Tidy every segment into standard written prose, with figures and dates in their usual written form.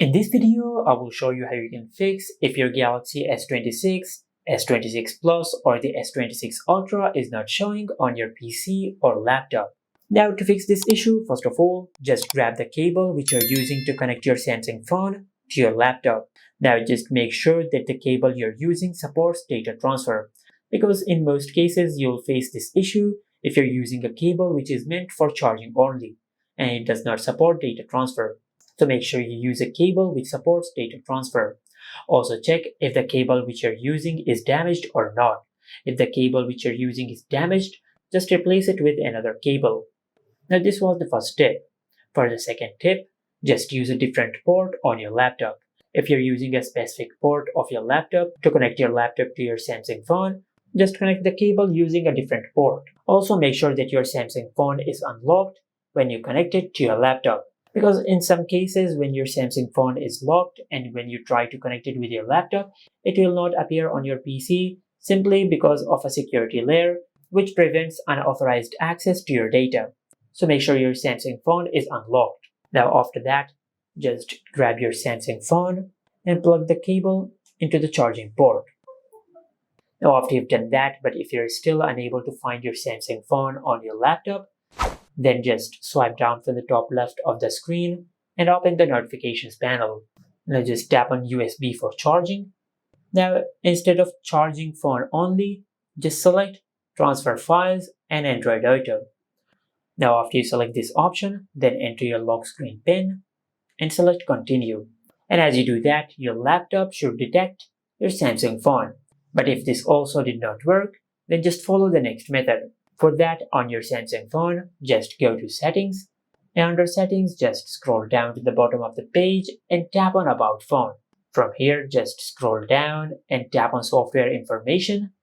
In this video, I will show you how you can fix if your Galaxy S26, S26 Plus or the S26 Ultra is not showing on your PC or laptop. Now to fix this issue, first of all, just grab the cable which you're using to connect your Samsung phone to your laptop. Now just make sure that the cable you're using supports data transfer, because in most cases you'll face this issue if you're using a cable which is meant for charging only and it does not support data transfer. So make sure you use a cable which supports data transfer. Also check if the cable which you're using is damaged or not. If the cable which you're using is damaged, just replace it with another cable. Now this was the first tip. For the second tip, just use a different port on your laptop. If you're using a specific port of your laptop to connect your laptop to your Samsung phone, just connect the cable using a different port. Also make sure that your Samsung phone is unlocked when you connect it to your laptop. Because in some cases, when your Samsung phone is locked and when you try to connect it with your laptop, it will not appear on your PC simply because of a security layer which prevents unauthorized access to your data. So make sure your Samsung phone is unlocked. Now after that, just grab your Samsung phone and plug the cable into the charging port. Now after you've done that, but if you're still unable to find your Samsung phone on your laptop, then just swipe down from the top left of the screen and open the notifications panel. Now just tap on USB for charging. Now instead of charging phone only, just select transfer files and Android Auto. Now after you select this option, then enter your lock screen PIN and select continue. And as you do that, your laptop should detect your Samsung phone. But if this also did not work, then just follow the next method. For that, on your Samsung phone, just go to Settings, and under Settings, just scroll down to the bottom of the page and tap on About Phone. From here, just scroll down and tap on Software Information,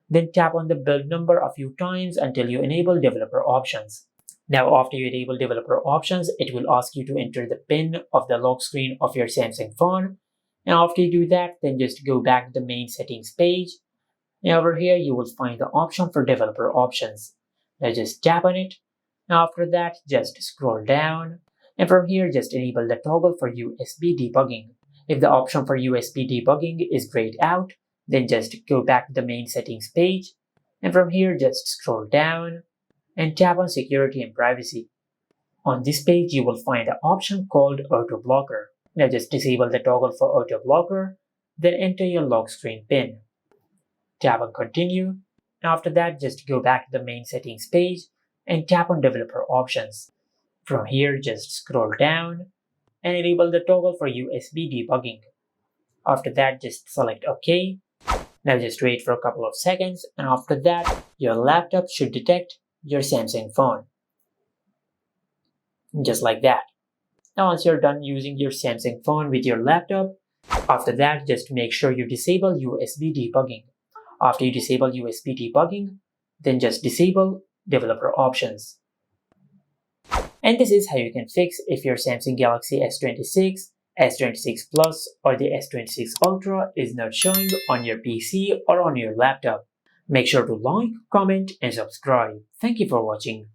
then tap on the build number a few times until you enable developer options. Now after you enable developer options, it will ask you to enter the PIN of the lock screen of your Samsung phone. Now after you do that, then just go back to the main settings page. Now over here, you will find the option for developer options. Now just tap on it. Now after that, just scroll down. And from here, just enable the toggle for USB debugging. If the option for USB debugging is grayed out, then just go back to the main settings page. And from here, just scroll down and tap on security and privacy. On this page, you will find an option called Auto Blocker. Now just disable the toggle for Auto Blocker, then enter your lock screen PIN. Tap on continue. After that, just go back to the main settings page and tap on developer options. From here, just scroll down and enable the toggle for USB debugging. After that, just select OK. Now just wait for a couple of seconds, and after that, your laptop should detect your Samsung phone. Just like that. Now once you're done using your Samsung phone with your laptop, after that, just make sure you disable USB debugging. After you disable USB debugging, then just disable developer options. And this is how you can fix if your Samsung Galaxy S26, S26 Plus or the S26 Ultra is not showing on your PC or on your laptop. Make sure to like, comment and subscribe. Thank you for watching.